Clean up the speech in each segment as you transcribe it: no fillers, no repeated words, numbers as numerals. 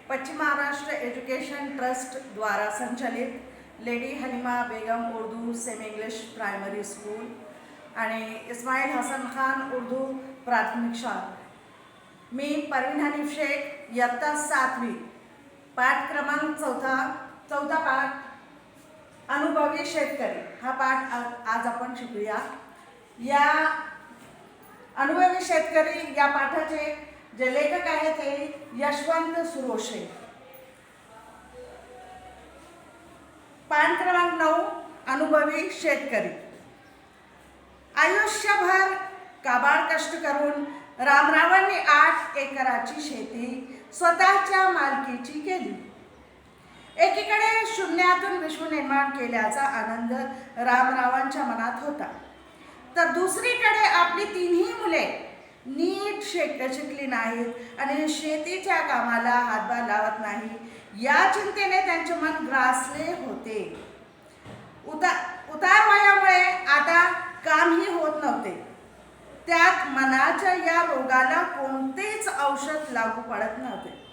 पश्चिम Maharashtra education trust द्वारा संचलित lady Halima Begum Urdu semi English primary school आणि इस्माईल हसन खान उर्दू प्राथमिक शाळा। मी परवीन हनीफ शेख, इयत्ता 7वी, पाठ क्रमांक चौथा पाठ अनुभवी शेतकरी हा पाठ आज आपण शिकूया। या अनुभवी शेतकरी या पाठाचे जे लेखक आहेत ते यशवंत सुरोशे। पाठ क्रमांक 9 अनुभवी शेतकरी। आयुष्यभर काबाड कष्ट करून रामरावांनी 8 एकराची शेती स्वतःच्या मालकीची केली। एकीकडे शून्यातून विश्व निर्माण केल्याचा आनंद रामरावांच्या मनात होता, तर दुसरीकडे आपली 3ही मुले नीट शिकली नाहीत आणि शेतीच्या कामाला हातभार लावत नाही या चिंतेने त्यांचे मन ग्रासले होते। उतार वयामुळे आता कामही होत नव्हते। त्यात मनाच्या या रोगाला कोणतेच औषध लागू पडत नव्हते।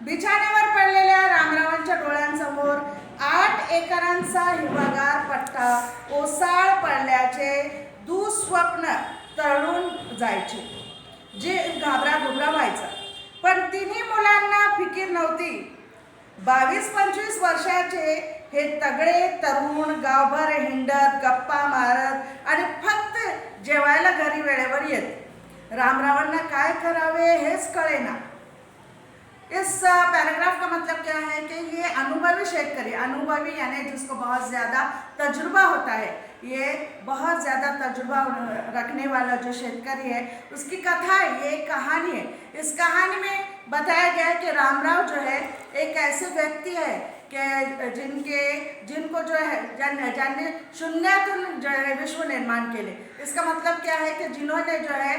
बिछाण्यावर पडलेल्या रामरावांच्या डोळ्यांसमोर 8 एकरांचा हिरवागार पट्टा ओसाळ पडल्याचे दुःस्वप्न तरळून जायचे, जे घाबरा व्हायचा। पण 3ही मुलांना फिकीर नव्हती। 22-25 वर्षाचे हे तगडे तरुण गावभर हिंडत, गप्पा मारत आणि फक्त जेवायला घरी वेळेवर येत। रामरावांना काय करावे हेच कळेना। इस पैराग्राफ का मतलब क्या है कि ये अनुभवी शेतकरी, अनुभवी यानी जिसको बहुत ज़्यादा तजुर्बा होता है, ये बहुत ज़्यादा तजुर्बा रखने वाला जो शेतकरी है उसकी कथा है, ये कहानी है। इस कहानी में बताया गया है कि रामराव जो है एक ऐसे व्यक्ति है कि जिनको जो है ज्यांनी शून्यातून जो है विश्व निर्माण केले। इसका मतलब क्या है कि जिन्होंने जो है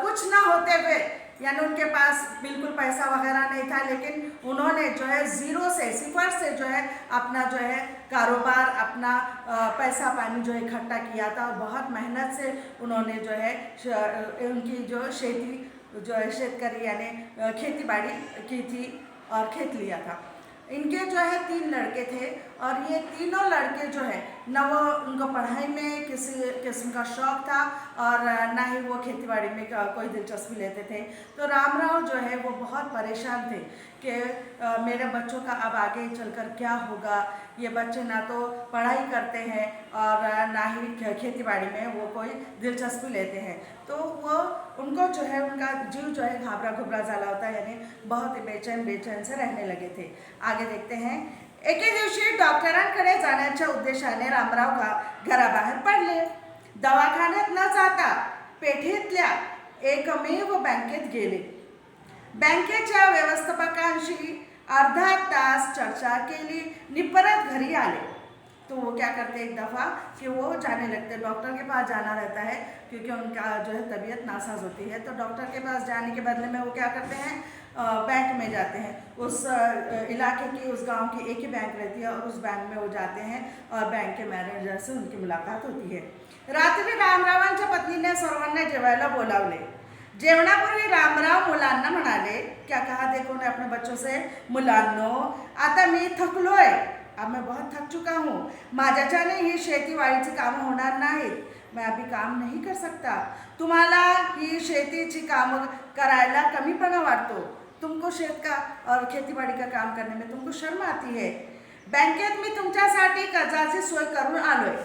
कुछ ना होते हुए, यानी उनके पास बिल्कुल पैसा वगैरह नहीं था, लेकिन उन्होंने जो है ज़ीरो से, सिफर से जो है अपना जो है कारोबार, अपना पैसा पानी जो है इकट्ठा किया था और बहुत मेहनत से उन्होंने जो है उनकी जो खेती जो है शेतकरी यानी खेती बाड़ी की थी और खेत लिया था। इनके जो है 3 लड़के थे और ये तीनों लड़के जो है न वो उनको पढ़ाई में किसी किस्म का शौक़ था और ना ही वो खेतीबाड़ी में कोई दिलचस्पी लेते थे। तो रामराव जो है वो बहुत परेशान थे कि मेरे बच्चों का अब आगे चलकर क्या होगा। ये बच्चे ना तो पढ़ाई करते हैं और ना ही खेतीबाड़ी में वो कोई दिलचस्पी लेते हैं। तो वो उनको जो है उनका जीव जो है घाबरा घुबरा झाला होता, यानी बहुत ही बेचैन से रहने लगे थे। आगे देखते हैं। एके दिवशी डॉक्टरांकडे जाण्याच्या उद्देशाने रामराव घराबाहेर पडले। दवाखान्यात न जाता पेठेतल्या एकमेव बँकेत गेले। बँकेच्या व्यवस्थापकांशी अर्धा तास चर्चा केली नि परत घरी आले। तो वो क्या करते एक दफ़ा कि वो जाने लगते, डॉक्टर के पास जाना रहता है क्योंकि उनका जो है तबीयत नासाज होती है। तो डॉक्टर के पास जाने के बदले में वो क्या करते हैं, बैंक में जाते हैं। उस इलाके की, उस गांव की एक ही बैंक रहती है और उस बैंक में वो जाते हैं और बैंक के मैनेजर से उनकी मुलाकात होती है। रात्री रामरावांच्या पत्नीने सर्वांना जेवायला बोलावले। जेवणापूर्वी रामराव मुलांना म्हणाले, क्या कहा देखो ने अपने बच्चों से, मुलांनो आता मी थकलोय, अब मैं बहुत थक चुका हूँ, माझ्याच्याने ही शेतीवाडीची कामं होणार नाहीत, मैं अभी काम नहीं कर सकता। तुम्हाला ही शेतीची कामं करायला कमीपणा वाटतो, तुमको शेत का और खेतीबाड़ी का काम करने में तुमको शर्म आती है। बँकेत मी तुमच्यासाठी कर्जाची सोय करून आलोय।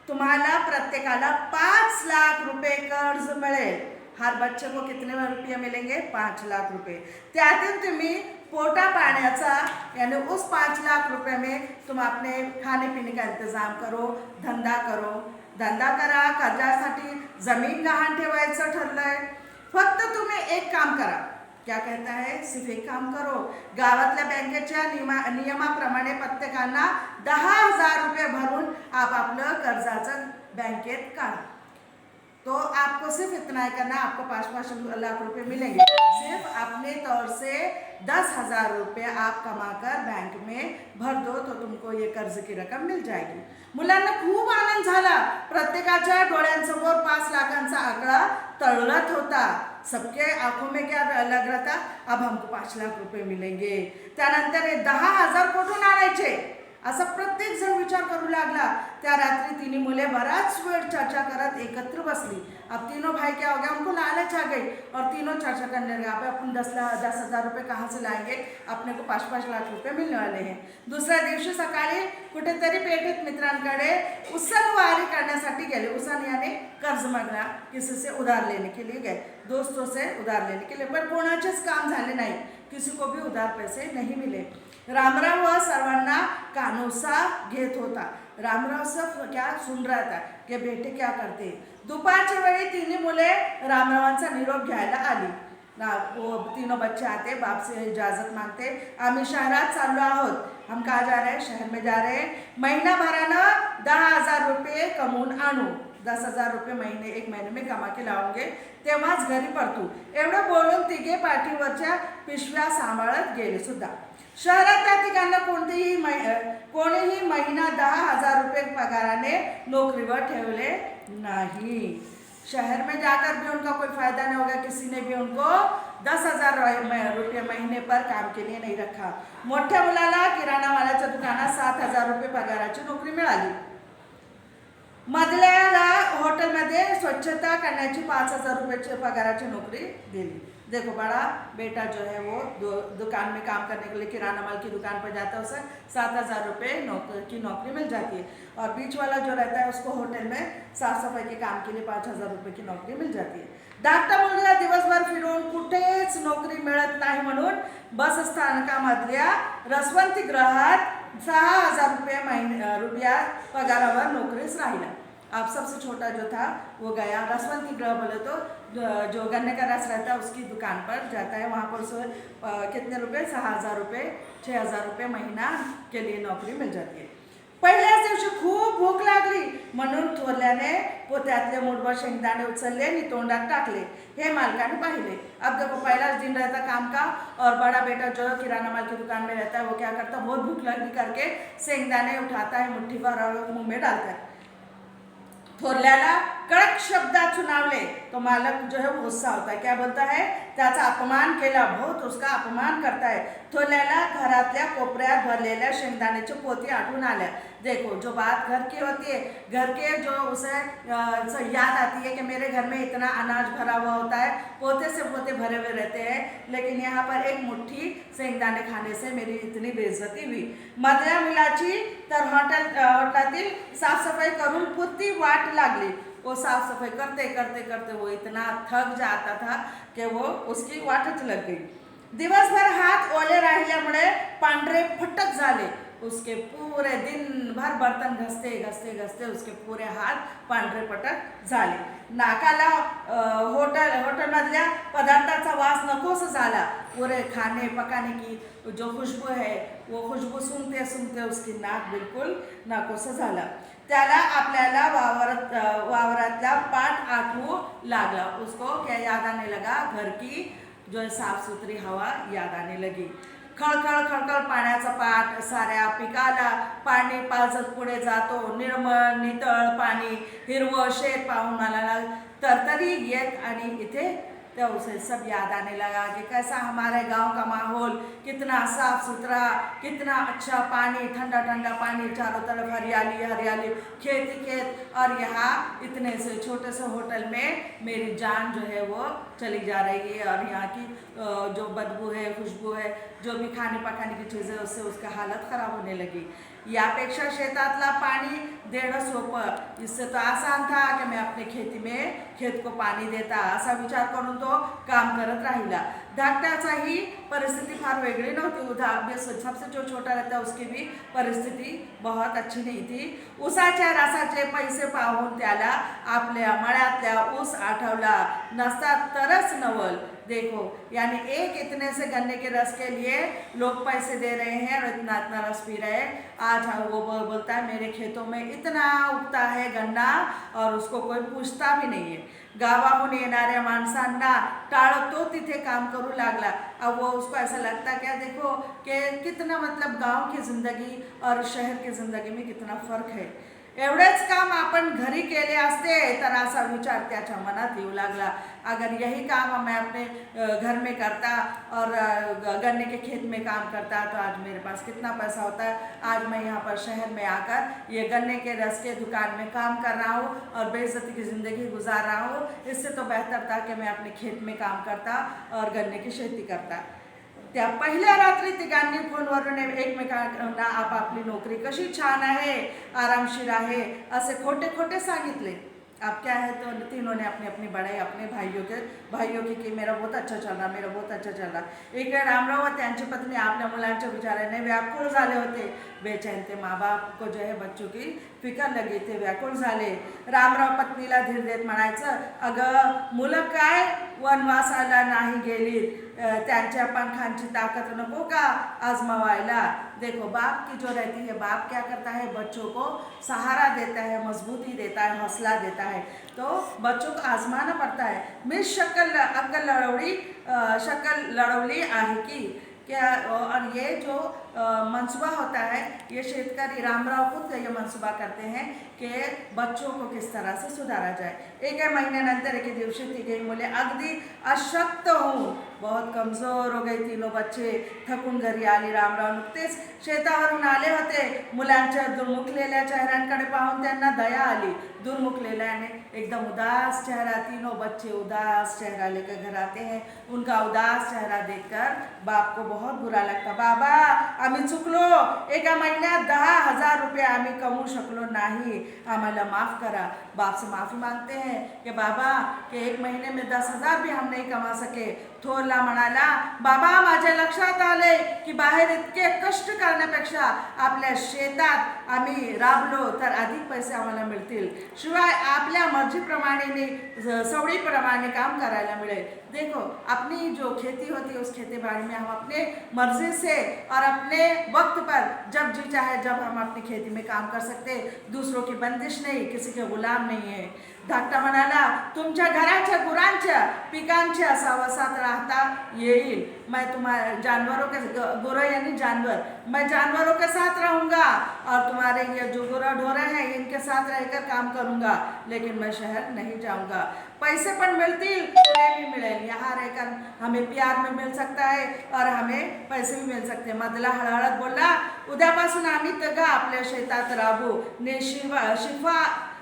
तुम्हाला प्रत्येकाला 5 लाख रुपये कर्ज मिळेल। हर बच्चे को कितने रुपये मिलेंगे? 5 लाख रुपये। त्यातून तुम्ही पोटा पाण्याचा यानी उस 5 लाख रुपये में तुम अपने खाने पीने का इंतज़ाम करो, धंदा करा। कर्जासाठी जमीन गहाण ठेवायचं ठरलंय। फक्त तुम्ही एक काम करा। क्या कहता है? सिर्फ एक काम करो, गावातल्या बँकेच्या नियमाप्रमाणे प्रत्येकांना 10,000 रुपये भरून आपापलं कर्जाचं बँकेत काढा। तो आपको सिर्फ इतना ही करना, आपको 5-5 लाख रुपए मिलेंगे। सिर्फ अपने तौर से 10,000 रुपये आप कमाकर बैंक में भर दो तो तुमको ये कर्ज की रकम मिल जाएगी। मुलांना खूप आनंद झाला। प्रत्येकाच्या डोळ्यांसमोर 5 लाखांचा आकडा तळत होता। सबके आंखों में क्या लग रहा था, अब हमको 5 लाख रुपये मिळेंगे. त्यानंतर हे 10,000 कुठून आणायचे असा प्रत्येक जण विचार करू लागला. त्या रात्री तिन्ही मुले बराच वेळ चर्चा करत एकत्र बसली. अब तीनों भाई क्या हो गया, उनको लालच आ गई और तीनों चर्चा करने लगे, अब अपन 10,000 रुपये कहाँ से लाएंगे, अपने को 5-5 लाख रुपये मिलने वाले हैं. दुसऱ्या दिवशी सकाळी कुठेतरी पेठेत मित्रांकडे उसनवारी करण्यासाठी गेले. उसन यानी कर्ज मागना, किसी से उधार लेने के लिए गए, दोस्तों से उधार लेने के लिए. पण कोणाचेच काम झाले नाही, किसी को भी उधार पैसे नहीं मिले. रामराव वह सर्वांना कानोसा घेत होता. रामराव सब क्या सुन रहा था कि बेटे क्या करते. दुपारच्या वेळी तिन्ही मुले रामरावांचा निरोप घ्यायला आली. वो तीनों बच्चे आते, बाप से इजाज़त मांगते. आम्ही शहरात चाललो आहोत. हम कहाँ जा रहे हैं, शहर में जा रहे हैं. महिनाभरानं 10,000 रुपये कमवून आणू. 10,000 रुपये महिने, 1 महीने में कमा के लावूंगे, तेव्हाच घरी परतू. एवढं बोलून तिघे पाठीवरच्या पिशव्या सांभाळत गेले सुद्धा. शहरात त्या तिघांना कोणीही महिना 10,000 रुपये पगाराने नौकरीवर ठेवले नहीं. शहर में जाकर भी उनका कोई फायदा नहीं होगा. किसी ने भी उनको 10,000 रुपये महीने पर काम के लिए नहीं रखा. मोठ्या मुलाला किराणा मालाच्या दुकानात 7,000 रुपये पगाराची नोकरी मिळाली. मधल्याला हॉटेलमध्ये स्वच्छता करण्याची 5,000 रुपये पगाराची नौकरी दिली. देखो बड़ा बेटा जो है वो दुकान में काम करने के लिए किराना माल की दुकान पर जाता है, उसे 7,000 रुपये की नौकरी मिल जाती है. और बीच वाला जो रहता है उसको होटल में साफ सफाई के काम के लिए 5,000 रुपये की नौकरी मिल जाती है. धाकटा मुलगा दिवसभर फिरून कुठेच नोकरी मिळत नाही म्हणून बस स्थानकामधल्या रसवंती गृहात 6,000 रुपया पगारावर नोकरीस राहिला. अब सबसे छोटा जो था वो गया रसवंती गृह, बोले तो जो गन्ने का रस रहता है उसकी दुकान पर जाता है. वहाँ पर उसे कितने रुपये, 6,000 रुपये, 6,000 रुपये महीना के लिए नौकरी मिल जाती है. पहिल्याच दिवशी खूप भूक लागली म्हणून थोरल्याने पोत्यातले मूठभर शेंगदाणे उचलले आणि तोंडात टाकले. हे मालकाने पाहिले. अब देखो पहला दिन रहता काम का और बड़ा बेटा जो किराना माल की दुकान में रहता है वो क्या करता, बहुत भूख लगी करके शेंगदाणे उठाता है, मुट्ठी भर और मुंह में डालता है. थोरल्याला कडक शब्दात सुनावले तो मालक जो है वो गुस्सा होता है. क्या बोलता है, त्याचा अपमान केला, बहुत उसका अपमान करता है. थोरल्याला घरातल्या कोपऱ्यात भरलेल्या शेंगदाण्याची पोती आठवून आल्या. देखो जो बात घर की होती है, घर के जो उसे याद आती है कि मेरे घर में इतना अनाज भरा हुआ होता है, पोते से पोते भरे हुए रहते हैं, लेकिन यहाँ पर एक मुट्ठी शेंगदाणे खाने से मेरी इतनी बेइज्जती हुई. मधल्या मुलाची तर हॉटेलातील साफसफाई करून पुरती वाट लागली. वो साफ सफाई करते करते करते वो इतना थक जाता था कि वो उसकी वाटच लग गई. दिवसभर हात ओले राहिल्यामुळे पांढरे फटक झाले. उसके पूरे दिन भर बर्तन घसते घसते घसते उसके पूरे हाथ पांढरे पटक झाले. नाकाला हॉटेलमधल्या पदार्थाचा वास नकोस झाला. पूरे खाने पकाने की जो खुशबू है वो खुशबू सुनते सुनते उसकी नाक बिल्कुल नाकोस झाला. त्याला आपल्याला वावरातला पाठ आठवू लागला. उसको क्या याद आने लगा, घर की जो साफ सुथरी हवा याद आने लगी. खळखळ खळखळ पाण्याचा पाठ, साऱ्या पिकाला पाणी पाजत पुढे जातो. निर्मळ नितळ पाणी, हिरवं शेत पाहून मला तरतरी येत आणि इथे तो उसे सब याद आने लगा कि कैसा हमारे गांव का माहौल, कितना साफ सुथरा, कितना अच्छा पानी, ठंडा ठंडा पानी, चारों तरफ हरियाली हरियाली, खेत ही खेत, और यहाँ इतने से छोटे से होटल में मेरी जान जो है वो चली जा रही है. और यहाँ की जो बदबू है, खुशबू है, जो भी खाने पकाने की चीज़ें, उससे उसका हालत ख़राब होने लगी. यापेक्षा शेतातला पाणी देणं सोपं, इससे तो आसान था कि मैं अपने खेती में खेत को पानी देता, असा विचार करून तो काम करत राहिला. धाकट्याचाही परिस्थिती फार वेगळी नव्हती. सबसे जो छोटा रहता उसकी भी परिस्थिती बहुत अच्छी नहीं थी. ऊसाच्या रसाचे पैसे पाहून त्याला आपल्या मळ्यातल्या ऊस आठवला नसता तरच नवल. देखो यानी एक इतने से गन्ने के रस के लिए लोग पैसे दे रहे हैं और इतना इतना रस पी रहे हैं. आज वो बोलता है मेरे खेतों में इतना उगता है गन्ना और उसको कोई पूछता भी नहीं है. गावाहून येणाऱ्या माणसांना टाळतो तिथे काम करू लागला. अब वो उसको ऐसा लगता क्या, देखो कि कितना मतलब गांव की ज़िंदगी और शहर की ज़िंदगी में कितना फ़र्क है. एवढेच काम आपण घरी केले असते तर असा विचार त्याच्या मनात येऊ लागला, अगर यही काम मैं अपने घर में करता और गन्ने के खेत में काम करता तो आज मेरे पास कितना पैसा होता है। आज मैं यहाँ पर शहर में आकर ये गन्ने के रस के दुकान में काम कर रहा हूँ और बेइज्जती की ज़िंदगी गुजार रहा हूँ। इससे तो बेहतर था कि मैं अपने खेत में काम करता और गन्ने की शेती करता। त्या पहिल्या रात्री तिघांनी फोनवरून एकमेकांना आपापली नोकरी कशी छान आहे, आरामशीर आहे असे खोटे खोटे सांगितले। अब क्या है तो तीनों ने अपनी अपनी बड़ाई अपने भाइयों की कि मेरा बहुत अच्छा चल रहा, मेरा बहुत अच्छा चल रहा। एक रामराव व त्यांची पत्नी आपल्या मुलांच्या विचाराने व्याकुळ झाले होते, बेचैन थे। माँ बाप को जो है बच्चों की फिकर लगी थे, व्याकुळ झाले। रामराव पत्नीला धीर देत म्हणायचं, अगं मुलं काय वनवासाला नाही गेलीत, त्यांच्या पंखांची ताकद नको का आजमावायला। देखो बाप की जो रहती है, बाप क्या करता है, बच्चों को सहारा देता है, मजबूती देता है, हौसला देता है, तो बच्चों को आजमाना पड़ता है। मी शक्कल लढवली आहे की क्या। और ये जो मनसूबा होता है, ये शेतकरी रामराव खुद ये मनसूबा करते हैं कि बच्चों को किस तरह से सुधारा जाए। एक महिन्यानंतर एके दिवशी तिघे मुले अगदी अशक्त होऊन बहुत कमजोर हो गई, तीनों बच्चे थकून घरी आली। रामराव नुकतेच शेतावरून आले होते। मुलांच्या दुर्मुखलेल्या चेहऱ्यांकडे पाहून त्यांना दया आली। दुर्मुखलेल्याने एकदम उदास चेहरा, तीनों बच्चे उदास चेहरा लेकर घर आते हैं। उनका उदास चेहरा देखकर बाप को बहुत बुरा लगता। बाबा आम्ही चुकलो, एका महिन्यात 10,000 रुपये आम्ही कमवू शकलो नाही, आम्हाला माफ करा। बाप से माफी मांगते हैं कि बाबा कि एक महीने में 10,000 भी हम नहीं कमा सके। थोरला म्हणाला, बाबा माझ्या लक्षात आले की बाहेर इतके कष्ट करण्यापेक्षा आपल्या शेतात आम्ही राबलो तर अधिक पैसे आम्हाला मिळतील, शिवाय आपल्या मर्जीप्रमाणे सवडीप्रमाणे काम करायला मिळेल। देखो अपनी जो खेती होती है उस खेती बाड़ी में हम अपने मर्जी से और अपने वक्त पर जब जी चाहे जब हम अपनी खेती में काम कर सकते, दूसरों की बंदिश नहीं, किसी के गुलाम नहीं है। धाकटा म्हणाला, तुमच्या घराच्या गुरांच्या पिकांच्या सावसात राहता येईल। मैं तुम्हारे जानवरों के गुरु यानी जानवर, मैं जानवरों के साथ रहूँगा और तुम्हारे ये जो गुरा ढोरे हैं इनके साथ रहकर काम करूँगा, लेकिन मैं शहर नहीं जाऊँगा। पैसे पण मिळतील, प्रेम भी मिळेल। यहाँ रहकर हमें प्यार में मिल सकता है और हमें पैसे भी मिल सकते हैं। मधला हळहळत बोलला, उद्यापासून आम्ही तगा आपल्या शेतात राबू, ने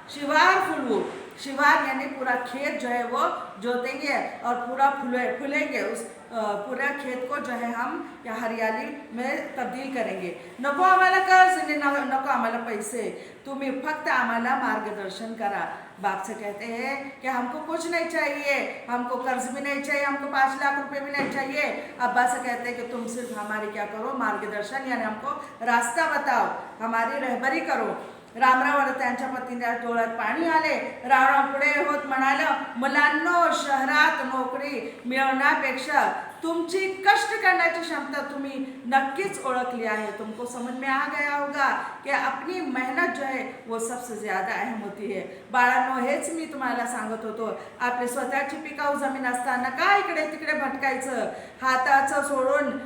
शिवार फुलवू। शिवार यानी पूरा खेत जो है वो जोतेंगे और पूरा फुलेंगे। उस पूरा खेत को जो है हम या हरियाली में तब्दील करेंगे। नको आम्हाला कर्ज, नको आम्हाला पैसे, तुम्ही फक्त आम्हाला मार्गदर्शन करा। बाप से कहते हैं कि हमको कुछ नहीं चाहिए, हमको कर्ज भी नहीं चाहिए, हमको 5 लाख रुपए भी नहीं चाहिए। अब्बा से कहते हैं कि तुम सिर्फ हमारी क्या करो, मार्गदर्शन यानी हमको रास्ता बताओ, हमारी रहबरी करो। रामराव आणि त्यांच्या पत्नीच्या डोळ्यात पाणी आले। रामराव पुढे होत म्हणाला, मुलांनो शहरात नोकरी मिळवण्यापेक्षा तुमची कष्ट करण्याची क्षमता तुम्ही नक्कीच ओळखली आहे। तुमको समझ में आ गया होगा कि अपनी मेहनत जो है वो सबसे ज़्यादा अहम होती है। बाळांनो हेच मी तुम्हाला सांगत होतो, आपली स्वतःची पिकाऊ जमीन असताना काय इकडे तिकडे भटकायचं, हाताचं सोडून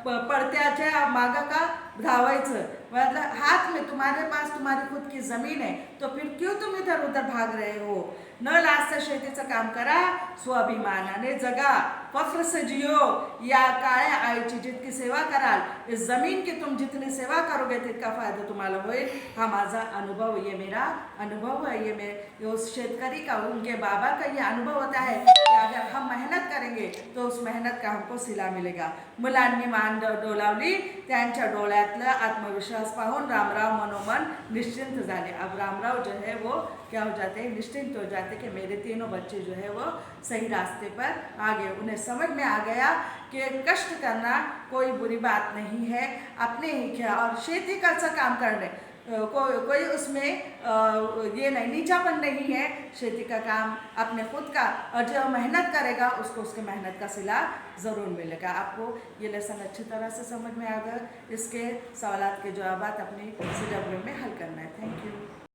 पडत्याच्या मागं का धावायचं। मतलब हाथ में तुम्हारे पास तुम्हारी खुद की जमीन है तो फिर क्यों तुम इधर उधर भाग रहे हो। न लाजता शेतीचं काम करा, स्वाभिमानाने जगा, फख्र से जियो। या काळ्या आईची जितकी सेवा कराल, इस जमीन की तुम जितनी सेवा करोगे तितका फायदा तुम्हाला होईल। हा माझा अनुभव, ये मेरा अनुभव है, ये उस शेतकरी का, उनके बाबा का ये अनुभव होता है कि अगर हम मेहनत करेंगे तो उस मेहनत का हमको सिला मिलेगा। मुलांनी मान डोलावली, त्यांच्या डोळ्यातलं आत्मविश्वास पाहून रामराव मनोमन निश्चिंत झाले। अब रामराव जो है वो क्या हो जाते हैं, निश्चिंत हो जाते कि मेरे तीनों बच्चे जो है वो सही रास्ते पर आ गए। उन्हें समझ में आ गया कि कष्ट करना कोई बुरी बात नहीं है, अपने ही क्या और खेती का काम करने कोई उसमें ये नहीं नीचापन नहीं है। खेती का काम अपने खुद का, और जो मेहनत करेगा उसको उसके मेहनत का सिला ज़रूर मिलेगा। आपको ये लेसन अच्छी तरह से समझ में आ गया। इसके सवालात के जवाब अपनी CW में हल करना है। Thank you.